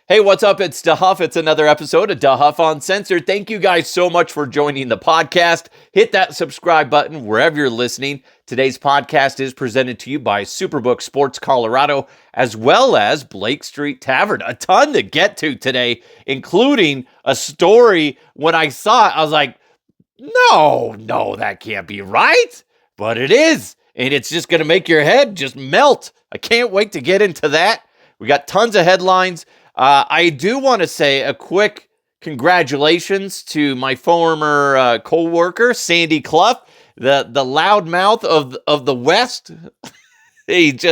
Hey, what's up? It's DeHuff. It's another episode of DeHuff Uncensored. Thank you guys so much for joining the podcast. Hit that subscribe button wherever you're listening. Today's podcast is presented to you by Superbook Sports Colorado, as well as Blake Street Tavern. A ton to get to today, including a story. When I saw it, I was like, no, that can't be right. But it is. And it's just going to make your head just melt. I can't wait to get into that. We got tons of headlines. I do want to say a quick congratulations to my former co-worker, Sandy Clough, the loudmouth of the West. He's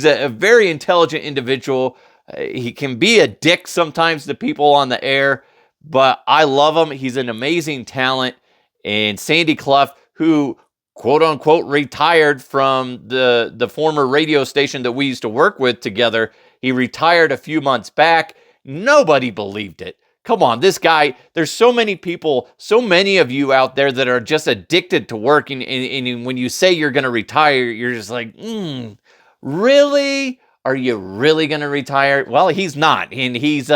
a very intelligent individual. He can be a dick sometimes to people on the air, but I love him. He's an amazing talent. And Sandy Clough, who quote unquote retired from the former radio station that we used to work with together. He retired a few months back. Nobody believed it. Come on, this guy, there's so many people, so many of you out there that are just addicted to working. And when you say you're going to retire, you're just like, really? Are you really going to retire? Well, he's not. And he's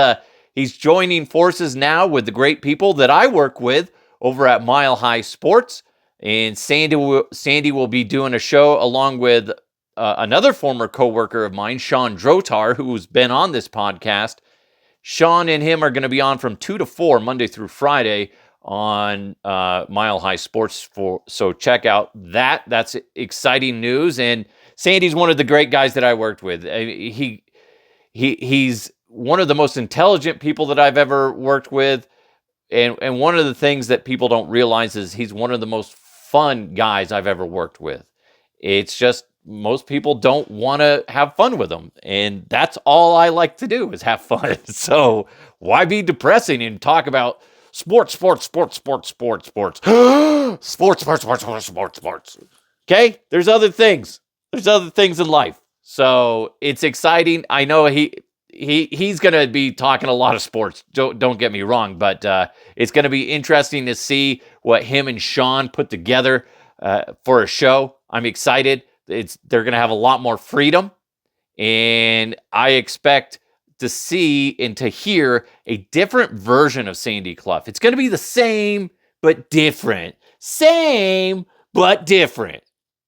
joining forces now with the great people that I work with over at Mile High Sports. And Sandy will be doing a show along with another former coworker of mine, Sean Drotar, who's been on this podcast. Sean and him are going to be on from 2 to 4, Monday through Friday on Mile High Sports. So check out that. That's exciting news. And Sandy's one of the great guys that I worked with. He's one of the most intelligent people that I've ever worked with. And one of the things that people don't realize is he's one of the most fun guys I've ever worked with. It's just most people don't want to have fun with him. And that's all I like to do is have fun. So why be depressing and talk about sports. Sports. Okay? There's other things. There's other things in life. So it's exciting. I know he's going to be talking a lot of sports. Don't get me wrong, but it's going to be interesting to see what him and Sean put together for a show. I'm excited. They're going to have a lot more freedom, and I expect to see and to hear a different version of Sandy Clough. It's going to be the same but different. Same but different.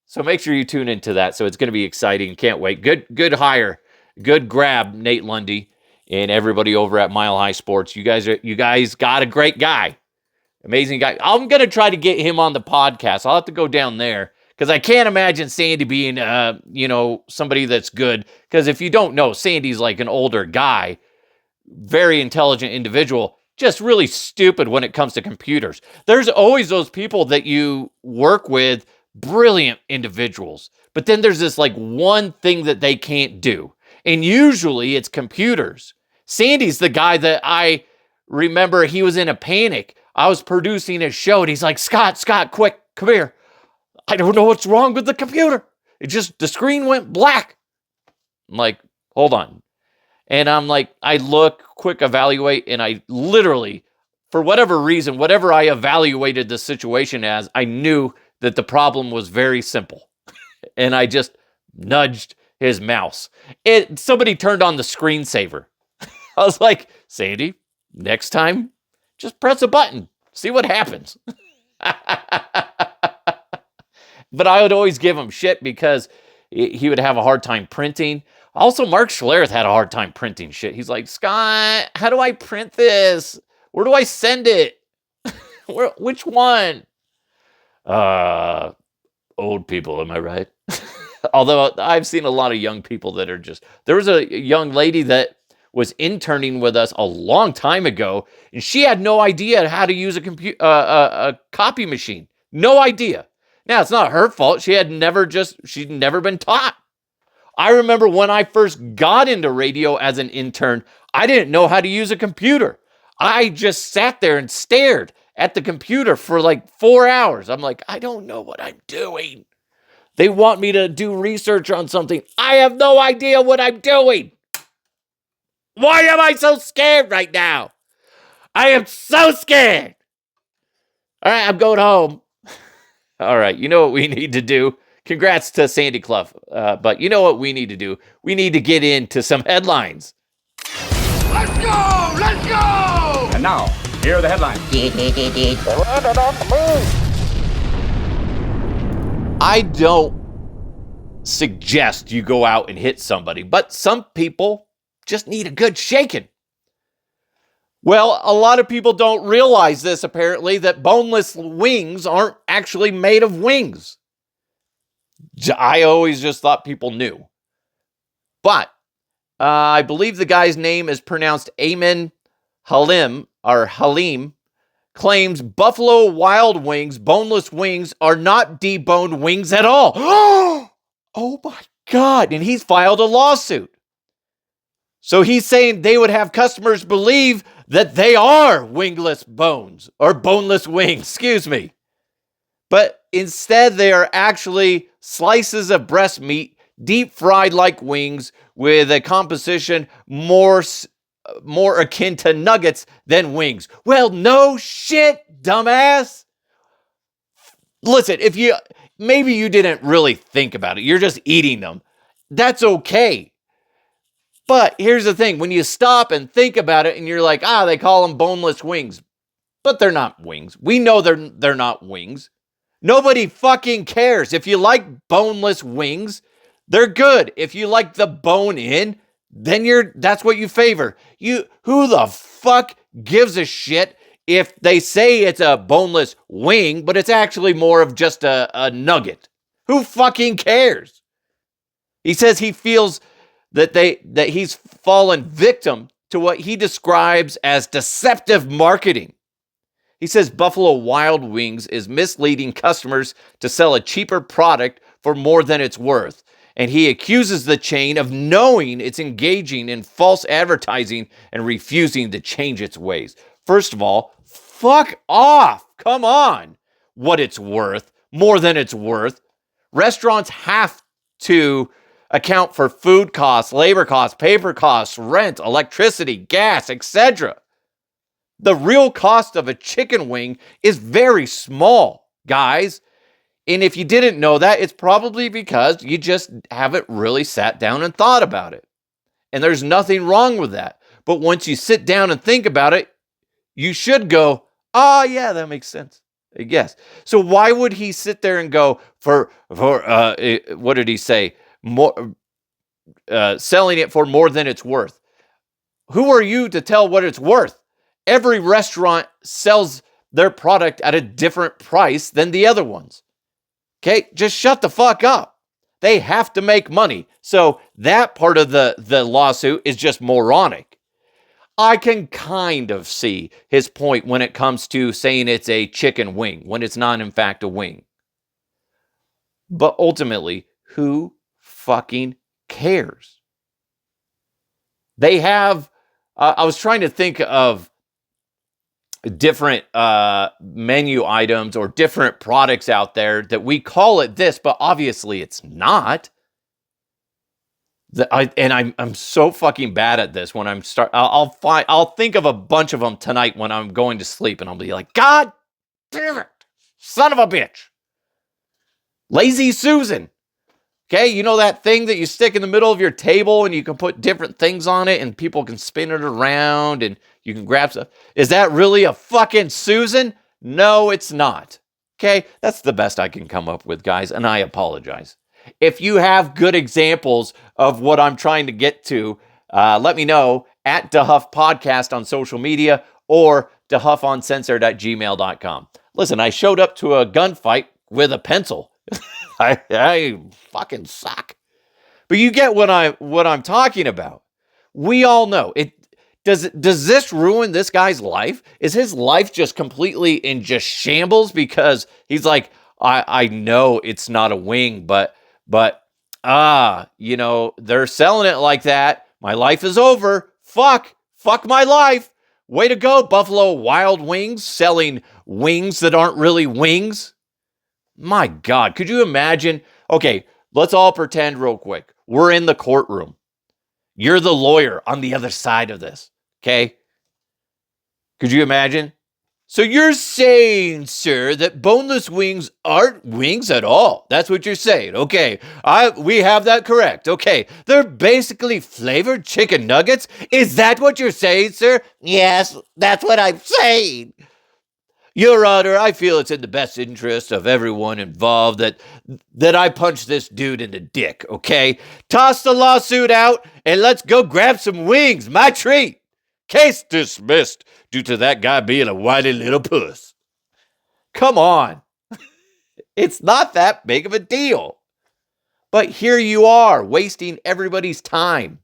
So make sure you tune into that. So it's going to be exciting. Can't wait. Good hire. Good grab, Nate Lundy and everybody over at Mile High Sports. You guys got a great guy. Amazing guy. I'm going to try to get him on the podcast. I'll have to go down there because I can't imagine Sandy being, somebody that's good. Because if you don't know, Sandy's like an older guy, very intelligent individual, just really stupid when it comes to computers. There's always those people that you work with, brilliant individuals. But then there's this like one thing that they can't do. And usually it's computers. Sandy's the guy that I remember he was in a panic. I was producing a show and he's like, Scott, quick, come here. I don't know what's wrong with the computer. The screen went black. I'm like, hold on. And I'm like, I look, quick evaluate, and I literally, for whatever reason, whatever I evaluated the situation as, I knew that the problem was very simple. And I just nudged his mouse. Somebody turned on the screensaver. I was like, Sandy, next time, just press a button. See what happens. But I would always give him shit because he would have a hard time printing. Also, Mark Schlereth had a hard time printing shit. He's like, Scott, how do I print this? Where do I send it? Which one? Old people, am I right? Although I've seen a lot of young people that are just... There was a young lady that was interning with us a long time ago, and she had no idea how to use a copy machine. No idea. Now, it's not her fault. She'd never been taught. I remember when I first got into radio as an intern, I didn't know how to use a computer. I just sat there and stared at the computer for like 4 hours. I'm like, I don't know what I'm doing. They want me to do research on something. I have no idea what I'm doing. Why am I so scared right now? I am so scared. All right, I'm going home. All right, you know what we need to do? Congrats to Sandy Clough. But you know what we need to do? We need to get into some headlines. Let's go! Let's go! And now, here are the headlines. I don't suggest you go out and hit somebody, but some people just need a good shaking. Well, a lot of people don't realize this, apparently, that boneless wings aren't actually made of wings. I always just thought people knew. But I believe the guy's name is pronounced Amin Halim, or Halim, claims Buffalo Wild Wings boneless wings are not deboned wings at all. Oh my God. And he's filed a lawsuit. So he's saying they would have customers believe that they are wingless bones or boneless wings, excuse me. But instead, they are actually slices of breast meat, deep fried like wings, with a composition more akin to nuggets than wings. Well, no shit, dumbass. Listen, maybe you didn't really think about it. You're just eating them. That's okay. But here's the thing. When you stop and think about it and you're like, they call them boneless wings. But they're not wings. We know they're not wings. Nobody fucking cares. If you like boneless wings, they're good. If you like the bone in, then that's what you favor. Who the fuck gives a shit if they say it's a boneless wing, but it's actually more of just a nugget? Who fucking cares? He says he feels that he's fallen victim to what he describes as deceptive marketing. He says Buffalo Wild Wings is misleading customers to sell a cheaper product for more than it's worth. And he accuses the chain of knowing it's engaging in false advertising and refusing to change its ways. First of all, fuck off. Come on. What it's worth, more than it's worth. Restaurants have to account for food costs, labor costs, paper costs, rent, electricity, gas, etc. The real cost of a chicken wing is very small, guys. And if you didn't know that, it's probably because you just haven't really sat down and thought about it. And there's nothing wrong with that. But once you sit down and think about it, you should go, yeah, that makes sense. I guess. So why would he sit there and go for what did he say? More selling it for more than it's worth. Who are you to tell what it's worth? Every restaurant sells their product at a different price than the other ones. Okay, just shut the fuck up. They have to make money. So that part of the lawsuit is just moronic. I can kind of see his point when it comes to saying it's a chicken wing when it's not in fact a wing. But ultimately, who fucking cares? They have, I was trying to think of different menu items or different products out there that we call it this, but obviously it's not. I'm so fucking bad at this. When I'll think of a bunch of them tonight when I'm going to sleep, and I'll be like, God damn it, son of a bitch, Lazy Susan. Okay, you know that thing that you stick in the middle of your table and you can put different things on it and people can spin it around and you can grab stuff. Is that really a fucking Susan? No, it's not. Okay, that's the best I can come up with, guys, and I apologize. If you have good examples of what I'm trying to get to, let me know at DeHuff Podcast on social media or DeHuffUncensored@gmail.com. Listen, I showed up to a gunfight with a pencil. I fucking suck. But you get what I'm talking about. We all know it. Does this ruin this guy's life? Is his life just completely in just shambles because he's like, I know it's not a wing, but they're selling it like that. My life is over. Fuck my life. Way to go, Buffalo Wild Wings, selling wings that aren't really wings. My God, could you imagine? Okay, let's all pretend real quick. We're in the courtroom. You're the lawyer on the other side of this, okay? Could you imagine So you're saying, sir, that boneless wings aren't wings at all? That's what you're saying. Okay, we have that correct. Okay, they're basically flavored chicken nuggets? Is that what you're saying, sir? Yes, that's what I'm saying. Your Honor, I feel it's in the best interest of everyone involved that I punch this dude in the dick, okay? Toss the lawsuit out and let's go grab some wings. My treat. Case dismissed due to that guy being a whiny little puss. Come on. It's not that big of a deal. But here you are, wasting everybody's time.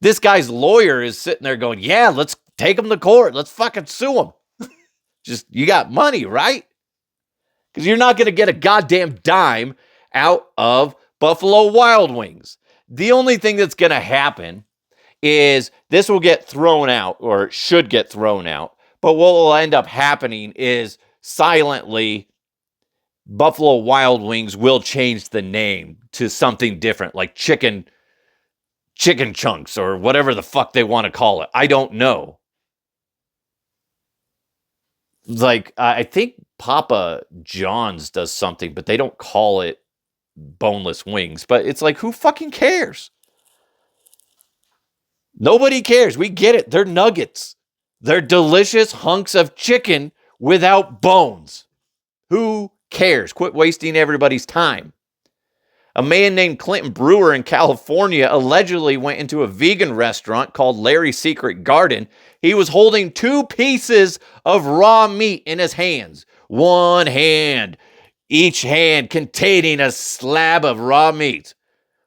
This guy's lawyer is sitting there going, yeah, let's take him to court. Let's fucking sue him. Just, you got money, right? Because you're not going to get a goddamn dime out of Buffalo Wild Wings. The only thing that's going to happen is this will get thrown out, or should get thrown out. But what will end up happening is silently Buffalo Wild Wings will change the name to something different, like chicken chunks or whatever the fuck they want to call it. I don't know. Like, I think Papa John's does something, but they don't call it boneless wings. But it's like, who fucking cares? Nobody cares. We get it. They're nuggets. They're delicious hunks of chicken without bones. Who cares? Quit wasting everybody's time. A man named Clinton Brewer in California allegedly went into a vegan restaurant called Larry's Secret Garden. He was holding 2 pieces of raw meat in his hands. One hand, each hand containing a slab of raw meat.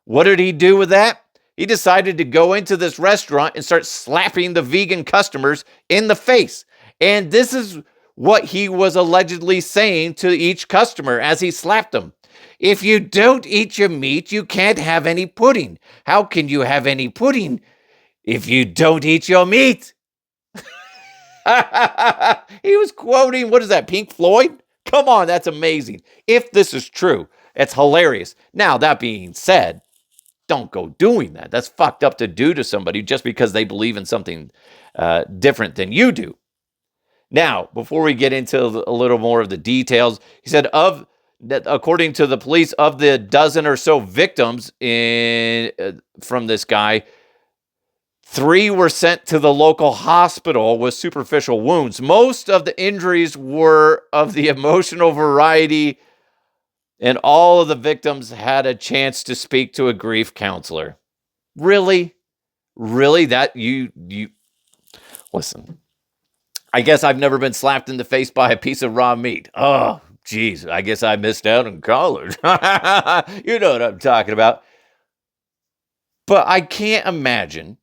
What did he do with that? He decided to go into this restaurant and start slapping the vegan customers in the face. And this is what he was allegedly saying to each customer as he slapped them. If you don't eat your meat, you can't have any pudding. How can you have any pudding if you don't eat your meat? He was quoting, what is that, Pink Floyd? Come on, that's amazing. If this is true, it's hilarious. Now, that being said, don't go doing that. That's fucked up to do to somebody just because they believe in something different than you do. Now, before we get into a little more of the details, he said according to the police, of the dozen or so victims from this guy, 3 were sent to the local hospital with superficial wounds. Most of the injuries were of the emotional variety, and all of the victims had a chance to speak to a grief counselor. Really? Really? That you listen. I guess I've never been slapped in the face by a piece of raw meat. Oh, geez. I guess I missed out in college. You know what I'm talking about. But I can't imagine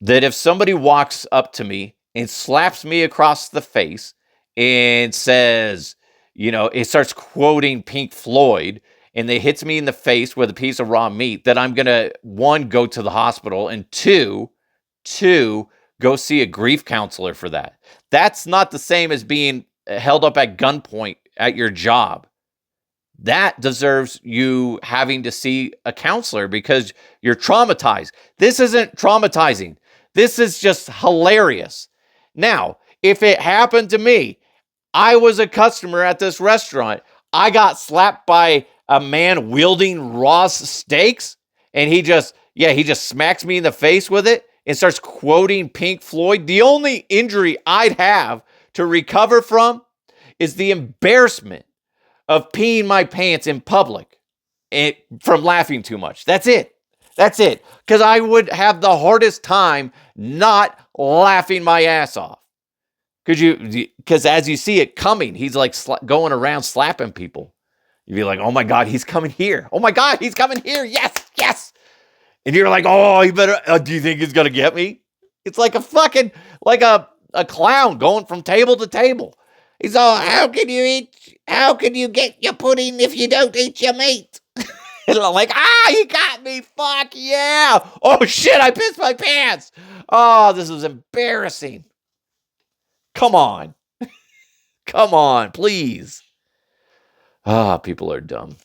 that if somebody walks up to me and slaps me across the face and says, it starts quoting Pink Floyd, and they hits me in the face with a piece of raw meat, that I'm going to, 1, go to the hospital, and two, go see a grief counselor for that. That's not the same as being held up at gunpoint at your job. That deserves you having to see a counselor because you're traumatized. This isn't traumatizing. This is just hilarious. Now, if it happened to me, I was a customer at this restaurant. I got slapped by a man wielding Ross steaks, and he just smacks me in the face with it and starts quoting Pink Floyd. The only injury I'd have to recover from is the embarrassment of peeing my pants in public and from laughing too much. That's it. Because I would have the hardest time not laughing my ass off. Because as you see it coming, he's like going around slapping people. You'd be like, oh my God, he's coming here. Oh my God, he's coming here. Yes. And you're like, oh, you better, do you think he's going to get me? It's like a clown going from table to table. He's all, how can you get your pudding if you don't eat your meat? And I'm like, you got me, fuck yeah. Oh shit, I pissed my pants. Oh, this is embarrassing. Come on, please. People are dumb.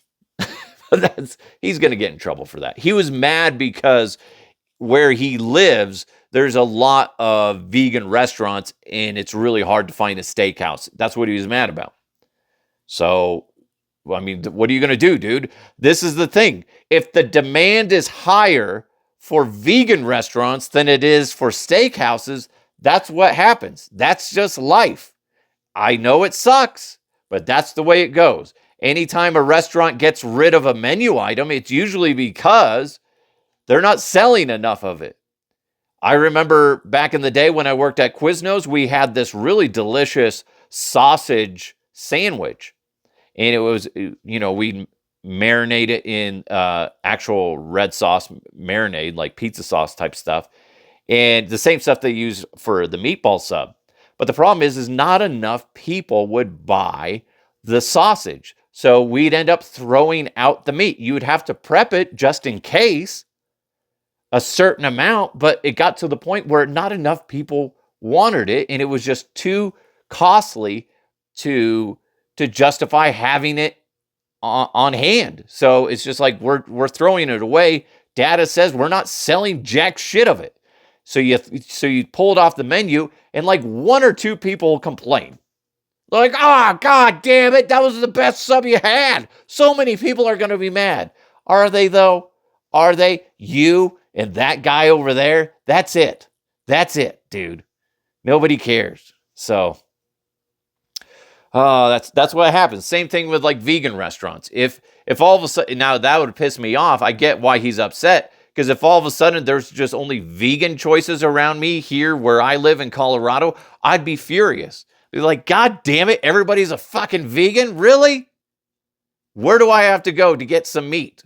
He's going to get in trouble for that. He was mad because where he lives, there's a lot of vegan restaurants, and it's really hard to find a steakhouse. That's what he was mad about. So, I mean, what are you going to do, dude? This is the thing. If the demand is higher for vegan restaurants than it is for steakhouses, that's what happens. That's just life. I know it sucks, but that's the way it goes. Anytime a restaurant gets rid of a menu item, it's usually because they're not selling enough of it. I remember back in the day when I worked at Quiznos, we had this really delicious sausage sandwich. And it was, we marinate it in actual red sauce marinade, like pizza sauce type stuff. And the same stuff they use for the meatball sub. But the problem is not enough people would buy the sausage. So we'd end up throwing out the meat. You would have to prep it just in case, a certain amount, but it got to the point where not enough people wanted it, and it was just too costly to justify having it on hand. So it's just like we're throwing it away. Data says we're not selling jack shit of it. So you pull it off the menu, and like one or two people complain. Like, oh, God damn it, that was the best sub you had. So many people are going to be mad. Are they, though? Are they? You and that guy over there? That's it. That's it, dude. Nobody cares. So, that's what happens. Same thing with like vegan restaurants. If all of a sudden, now that would piss me off. I get why he's upset. Because if all of a sudden there's just only vegan choices around me here where I live in Colorado, I'd be furious. Be like, God damn it, everybody's a fucking vegan? Really? Where do I have to go to get some meat?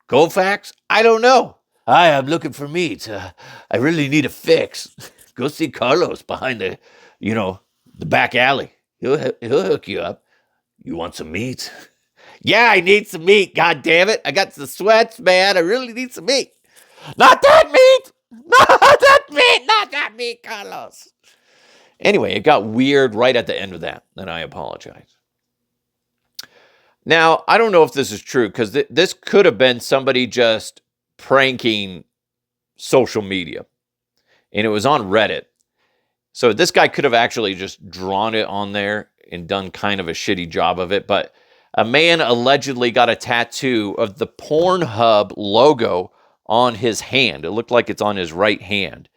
Colfax? I don't know. Hi, I'm looking for meat. I really need a fix. Go see Carlos behind the back alley. He'll hook you up. You want some meat? Yeah, I need some meat. God damn it. I got the sweats, man. I really need some meat. Not that meat. Not that meat. Not that meat, Carlos. Anyway, it got weird right at the end of that, and I apologize. Now, I don't know if this is true, because this could have been somebody just pranking social media, and it was on Reddit. So this guy could have actually just drawn it on there and done kind of a shitty job of it, but a man allegedly got a tattoo of the PornHub logo on his hand. It looked like it's on his right hand.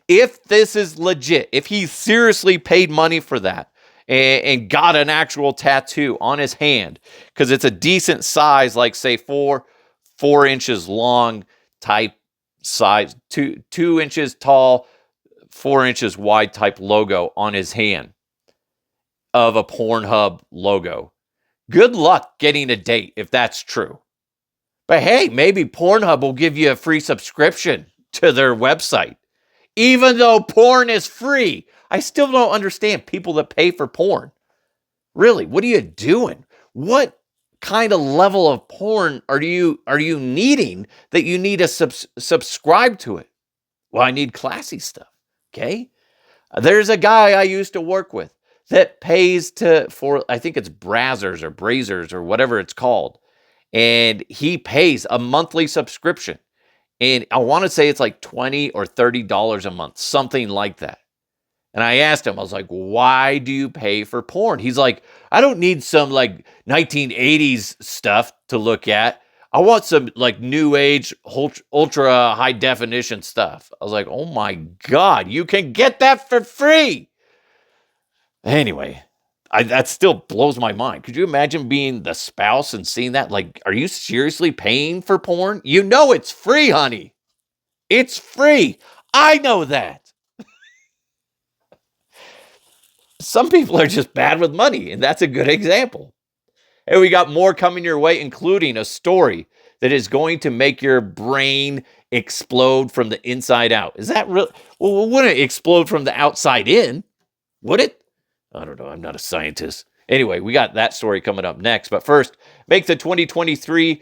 If this is legit, if he seriously paid money for that and got an actual tattoo on his hand, because it's a decent size, like say 4 inches long type size, 2 inches tall, 4 inches wide type logo on his hand of a PornHub logo. Good luck getting a date if that's true. But hey, maybe PornHub will give you a free subscription to their website. Even though porn is free, I still don't understand people that pay for porn. Really, what are you doing? What kind of level of porn are you needing that you need to subscribe to it? Well, I need classy stuff, okay? There's a guy I used to work with that pays for I think it's Brazzers or whatever it's called. And he pays a monthly subscription. And I want to say it's like $20 or $30 a month, something like that. And I asked him, I was like, why do you pay for porn? He's like, I don't need some like 1980s stuff to look at. I want some like new age, ultra high definition stuff. I was like, oh my God, you can get that for free. Anyway, that still blows my mind. Could you imagine being the spouse and seeing that? Like, are you seriously paying for porn? You know it's free, honey. It's free. I know that. Some people are just bad with money, and that's a good example. And we got more coming your way, including a story that is going to make your brain explode from the inside out. Is that real? Well, wouldn't it explode from the outside in? Would it? I don't know. I'm not a scientist. Anyway, we got that story coming up next. But first, make 2023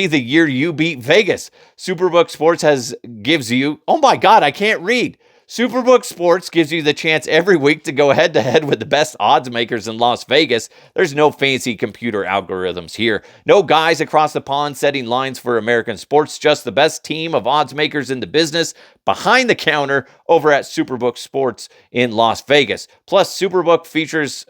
the year you beat Vegas. Superbook Sports gives you, oh my God, I can't read. Superbook Sports gives you the chance every week to go head-to-head with the best odds makers in Las Vegas. There's no fancy computer algorithms here. No guys across the pond setting lines for American sports. Just the best team of odds makers in the business behind the counter over at Superbook Sports in Las Vegas. Plus, Superbook features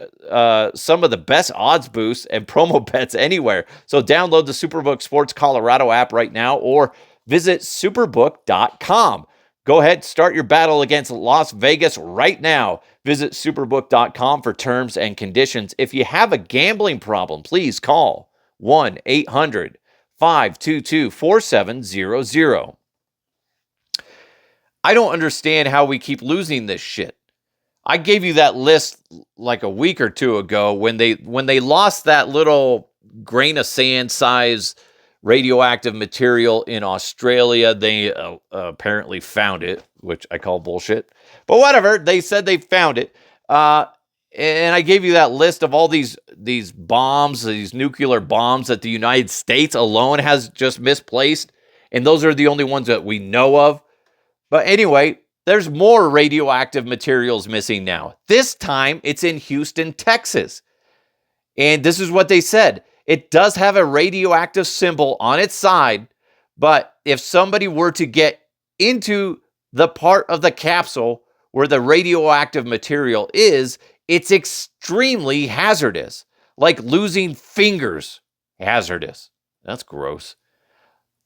some of the best odds boosts and promo bets anywhere. So download the Superbook Sports Colorado app right now or visit superbook.com. Go ahead, start your battle against Las Vegas right now. Visit superbook.com for terms and conditions. If you have a gambling problem, please call 1-800-522-4700. I don't understand how we keep losing this shit. I gave you that list like a week or two ago when they lost that little grain of sand size radioactive material in Australia. They apparently found it, which I call bullshit. But whatever, they said they found it. And I gave you that list of all these bombs, these nuclear bombs that the United States alone has just misplaced. And those are the only ones that we know of. But anyway, there's more radioactive materials missing now. This time, it's in Houston, Texas. And this is what they said. It does have a radioactive symbol on its side, but if somebody were to get into the part of the capsule where the radioactive material is, it's extremely hazardous. Like losing fingers, hazardous. That's gross.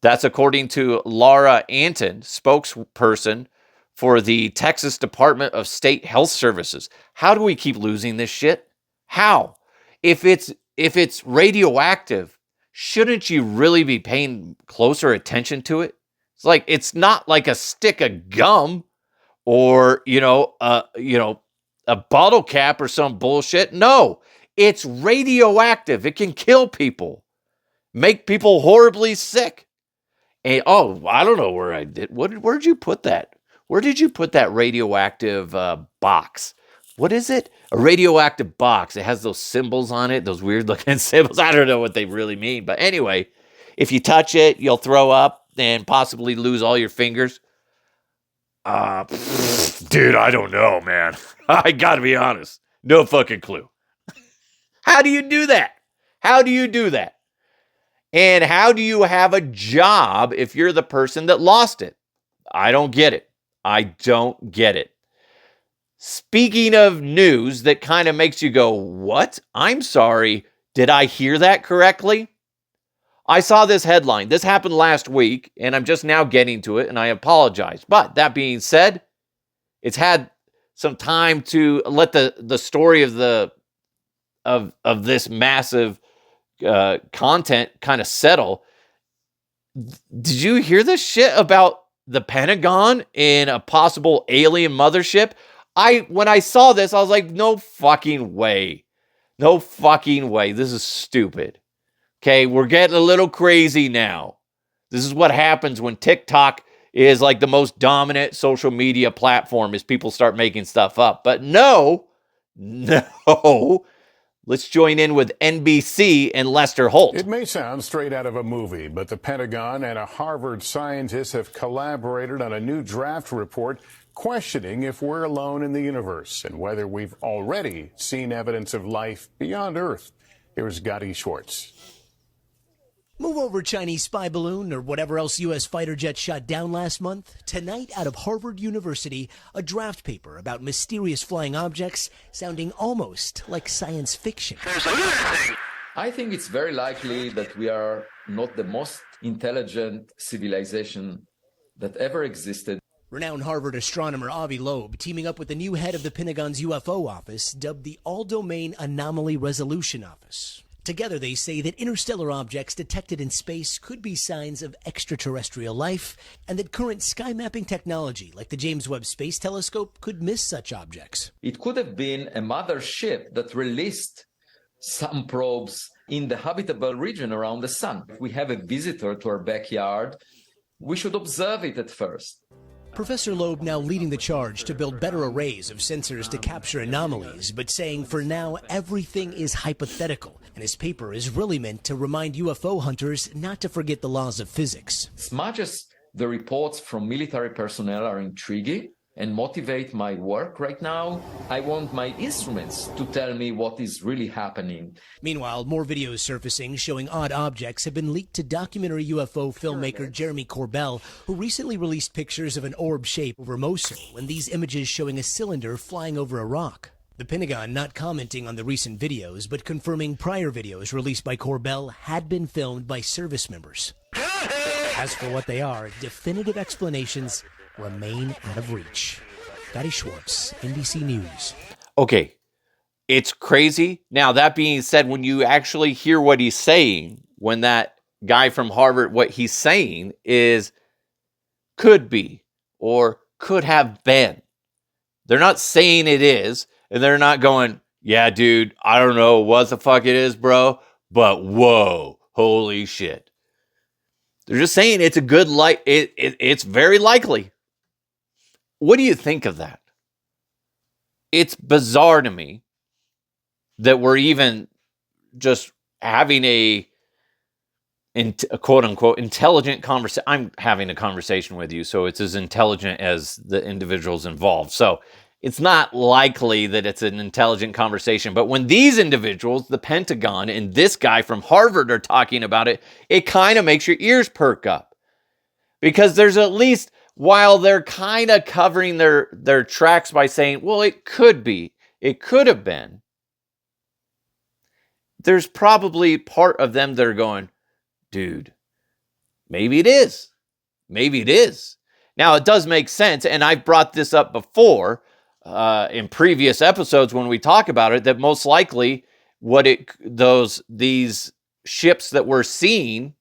That's according to Laura Anton, spokesperson for the Texas Department of State Health Services. How do we keep losing this shit? How? If it's radioactive, shouldn't you really be paying closer attention to it? It's not like a stick of gum or, a bottle cap or some bullshit. No, it's radioactive. It can kill people, make people horribly sick. And, I don't know where I did. Where'd you put that? Where did you put that radioactive box? What is it? A radioactive box. It has those symbols on it, those weird looking symbols. I don't know what they really mean. But anyway, if you touch it, you'll throw up and possibly lose all your fingers. Dude, I don't know, man. I gotta be honest. No fucking clue. How do you do that? How do you do that? And how do you have a job if you're the person that lost it? I don't get it. I don't get it. Speaking of news that kind of makes you go, what? I'm sorry. Did I hear that correctly? I saw this headline. This happened last week, and I'm just now getting to it, and I apologize. But that being said, it's had some time to let the story of this massive content kind of settle. Did you hear this shit about the Pentagon in a possible alien mothership? When I saw this, I was like, no fucking way. No fucking way. This is stupid. Okay, we're getting a little crazy now. This is what happens when TikTok is like the most dominant social media platform as people start making stuff up. But no. Let's join in with NBC and Lester Holt. It may sound straight out of a movie, but the Pentagon and a Harvard scientist have collaborated on a new draft report questioning if we're alone in the universe and whether we've already seen evidence of life beyond Earth. Here's Gotti Schwartz. Move over, Chinese spy balloon, or whatever else U.S. fighter jet shot down last month. Tonight, out of Harvard University, a draft paper about mysterious flying objects sounding almost like science fiction. I think it's very likely that we are not the most intelligent civilization that ever existed. Renowned Harvard astronomer Avi Loeb teaming up with the new head of the Pentagon's UFO office, dubbed the All-Domain Anomaly Resolution Office. Together, they say that interstellar objects detected in space could be signs of extraterrestrial life, and that current sky mapping technology, like the James Webb Space Telescope, could miss such objects. It could have been a mothership that released some probes in the habitable region around the sun. If we have a visitor to our backyard, we should observe it at first. Professor Loeb now leading the charge to build better arrays of sensors to capture anomalies, but saying for now everything is hypothetical, and his paper is really meant to remind UFO hunters not to forget the laws of physics. As much as the reports from military personnel are intriguing, and motivate my work right now. I want my instruments to tell me what is really happening. Meanwhile, more videos surfacing showing odd objects have been leaked to documentary UFO filmmaker Jeremy Corbell, who recently released pictures of an orb shape over Mosul, and these images showing a cylinder flying over a rock. The Pentagon not commenting on the recent videos, but confirming prior videos released by Corbell had been filmed by service members. As for what they are, definitive explanations remain out of reach. Gotti Schwartz, NBC News. Okay, it's crazy. Now, that being said, when you actually hear what he's saying, when that guy from Harvard, what he's saying is could be or could have been. They're not saying it is, and they're not going, yeah, dude, I don't know what the fuck it is, bro, but whoa, holy shit. They're just saying it's a good it's very likely. What do you think of that? It's bizarre to me that we're even just having a quote unquote intelligent conversation. I'm having a conversation with you, so it's as intelligent as the individuals involved. So it's not likely that it's an intelligent conversation. But when these individuals, the Pentagon and this guy from Harvard are talking about it, it kind of makes your ears perk up. Because there's at least, while they're kind of covering their tracks by saying, well, it could be, it could have been, there's probably part of them that are going, dude, maybe it is. Maybe it is. Now, it does make sense, and I've brought this up before in previous episodes when we talk about it, that most likely these ships that we're seeing,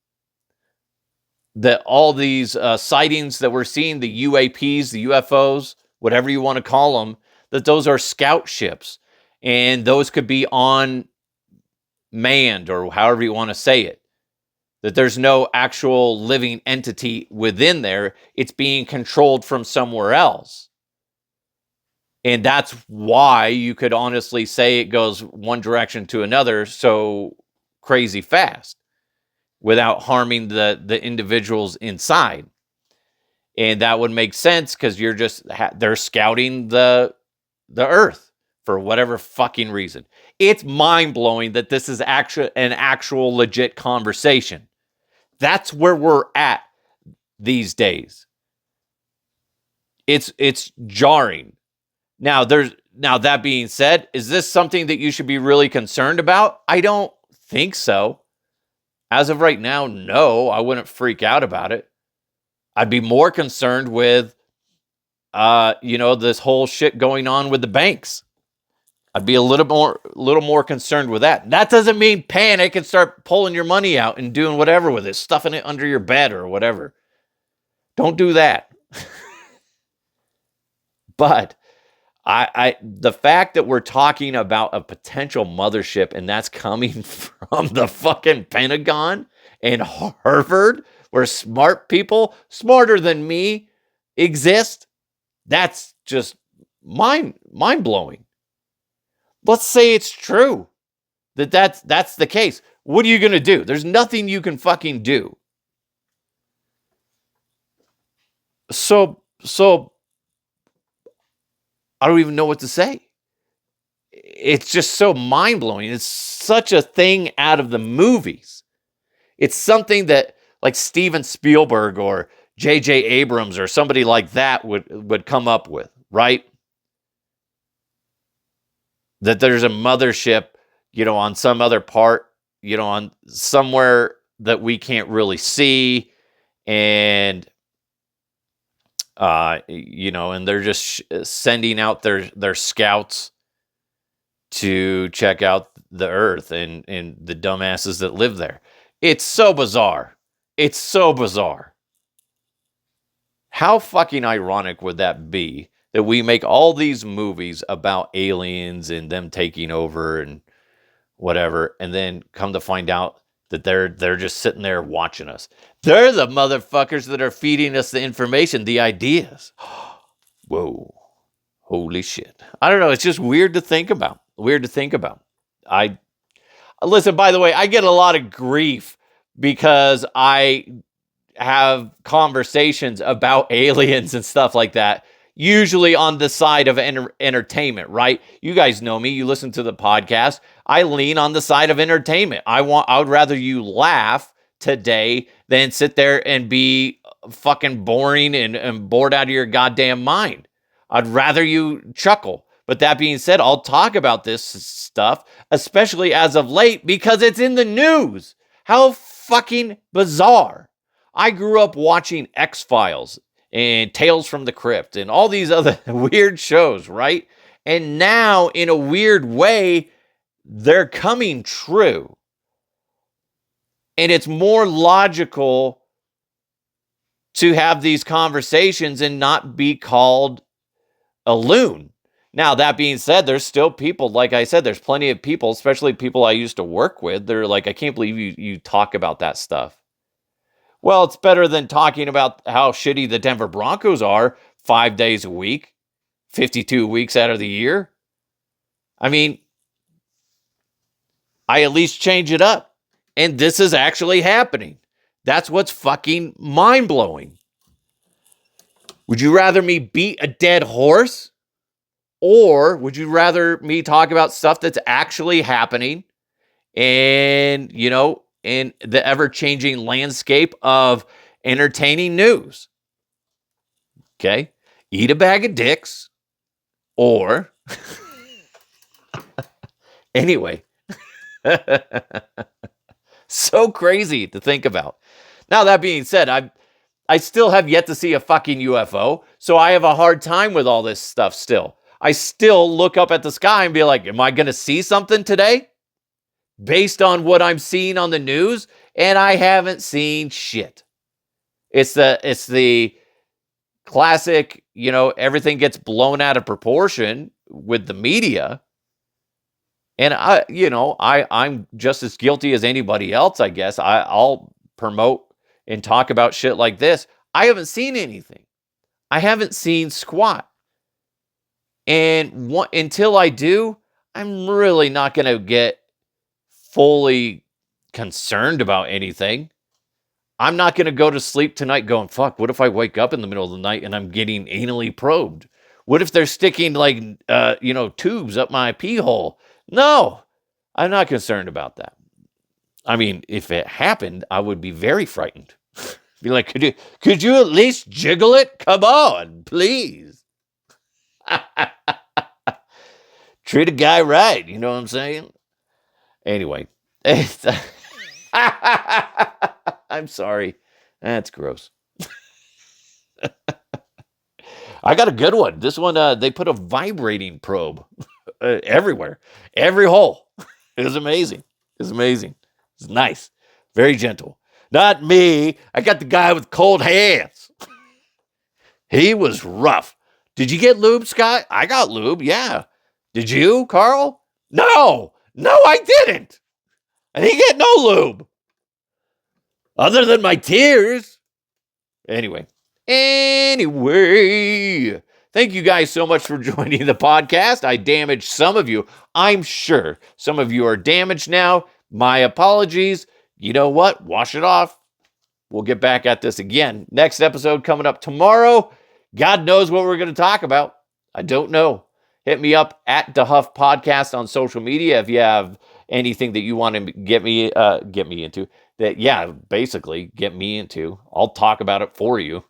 that all these sightings that we're seeing, the UAPs, the UFOs, whatever you want to call them, that those are scout ships. And those could be unmanned, or however you want to say it. That there's no actual living entity within there. It's being controlled from somewhere else. And that's why you could honestly say it goes one direction to another so crazy fast, without harming the individuals inside. And that would make sense because they're scouting the earth for whatever fucking reason. It's mind-blowing that this is an actual legit conversation. That's where we're at these days. It's jarring. Now that being said, is this something that you should be really concerned about? I don't think so. As of right now, no, I wouldn't freak out about it. I'd be more concerned with, this whole shit going on with the banks. I'd be a little more concerned with that. That doesn't mean panic and start pulling your money out and doing whatever with it, stuffing it under your bed or whatever. Don't do that. But the fact that we're talking about a potential mothership, and that's coming from the fucking Pentagon and Harvard, where smart people, smarter than me, exist, that's just mind-blowing. Let's say it's true that's the case. What are you going to do? There's nothing you can fucking do. So I don't even know what to say. It's just so mind-blowing. It's such a thing out of the movies. It's something that like Steven Spielberg or J.J. Abrams or somebody like that would come up with, right? That there's a mothership, on some other part, on somewhere that we can't really see, and and they're just sending out their scouts to check out the earth and the dumbasses that live there. It's so bizarre. It's so bizarre. How fucking ironic would that be that we make all these movies about aliens and them taking over and whatever, and then come to find out that they're just sitting there watching us. They're the motherfuckers that are feeding us the information, the ideas. Whoa. Holy shit. I don't know. It's just weird to think about. Listen, by the way, I get a lot of grief because I have conversations about aliens and stuff like that, usually on the side of entertainment, right? You guys know me. You listen to the podcast. I lean on the side of entertainment. I would rather you laugh today than sit there and be fucking boring and bored out of your goddamn mind. I'd rather you chuckle. But that being said, I'll talk about this stuff, especially as of late, because it's in the news. How fucking bizarre. I grew up watching X-Files and Tales from the Crypt and all these other weird shows, right? And now, in a weird way, they're coming true. And it's more logical to have these conversations and not be called a loon. Now, that being said, there's still people, like I said, there's plenty of people, especially people I used to work with. They're like, I can't believe you talk about that stuff. Well, it's better than talking about how shitty the Denver Broncos are 5 days a week, 52 weeks out of the year. I mean, I at least change it up. And this is actually happening. That's what's fucking mind-blowing. Would you rather me beat a dead horse? Or would you rather me talk about stuff that's actually happening and, you know, in the ever-changing landscape of entertaining news? Okay? Eat a bag of dicks or... Anyway. So crazy to think about. Now, that being said, I still have yet to see a fucking UFO, so I have a hard time with all this stuff still. I still look up at the sky and be like, am I going to see something today? Based on what I'm seeing on the news, and I haven't seen shit. It's the classic, you know, everything gets blown out of proportion with the media. And I'm just as guilty as anybody else, I guess. I'll promote and talk about shit like this. I haven't seen anything. I haven't seen squat. And until I do, I'm really not going to get fully concerned about anything. I'm not going to go to sleep tonight going, fuck, what if I wake up in the middle of the night and I'm getting anally probed? What if they're sticking like, tubes up my pee hole? No, I'm not concerned about that. I mean, if it happened, I would be very frightened. Be like, could you at least jiggle it? Come on, please. Treat a guy right, you know what I'm saying? Anyway. I'm sorry. That's gross. I got a good one. This one, they put a vibrating probe everywhere. Every hole. It was amazing. It's amazing. It's nice. Very gentle. Not me. I got the guy with cold hands. He was rough. Did you get lube, Scott? I got lube, yeah. Did you, Carl? No, I didn't. I didn't get no lube. Other than my tears. Anyway. Thank you guys so much for joining the podcast. I damaged some of you. I'm sure some of you are damaged now. My apologies. You know what? Wash it off. We'll get back at this again. Next episode coming up tomorrow. God knows what we're going to talk about. I don't know. Hit me up at DeHuff Podcast on social media if you have anything that you want to get me into. Basically get me into. I'll talk about it for you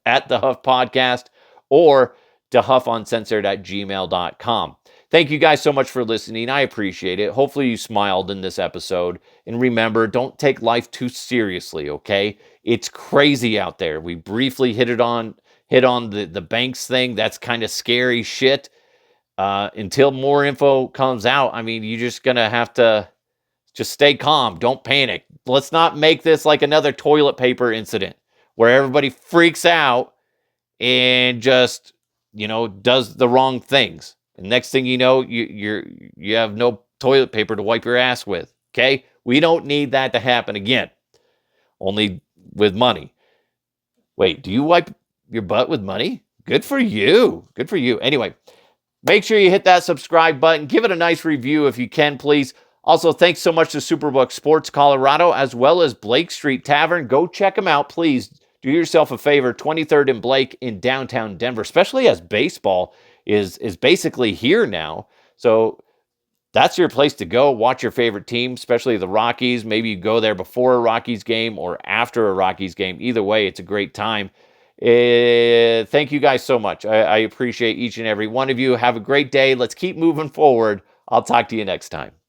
at DeHuff Podcast or DeHuffUncensored@gmail.com. Thank you guys so much for listening. I appreciate it. Hopefully you smiled in this episode. And remember, don't take life too seriously, okay? It's crazy out there. We briefly hit on the banks thing. That's kind of scary shit. Until more info comes out, I mean, you're just going to have to just stay calm. Don't panic. Let's not make this like another toilet paper incident where everybody freaks out and just, does the wrong things. And next thing you know, you have no toilet paper to wipe your ass with. Okay? We don't need that to happen again. Only with money. Wait, do you wipe your butt with money? Good for you. Good for you. Anyway, make sure you hit that subscribe button. Give it a nice review if you can, please. Also, thanks so much to Superbook Sports Colorado as well as Blake Street Tavern. Go check them out, please. do yourself a favor. 23rd and Blake in downtown Denver, especially as baseball is basically here now. So that's your place to go. Watch your favorite team, especially the Rockies. Maybe you go there before a Rockies game or after a Rockies game. Either way, it's a great time. Thank you guys so much. I appreciate each and every one of you. Have a great day. Let's keep moving forward. I'll talk to you next time.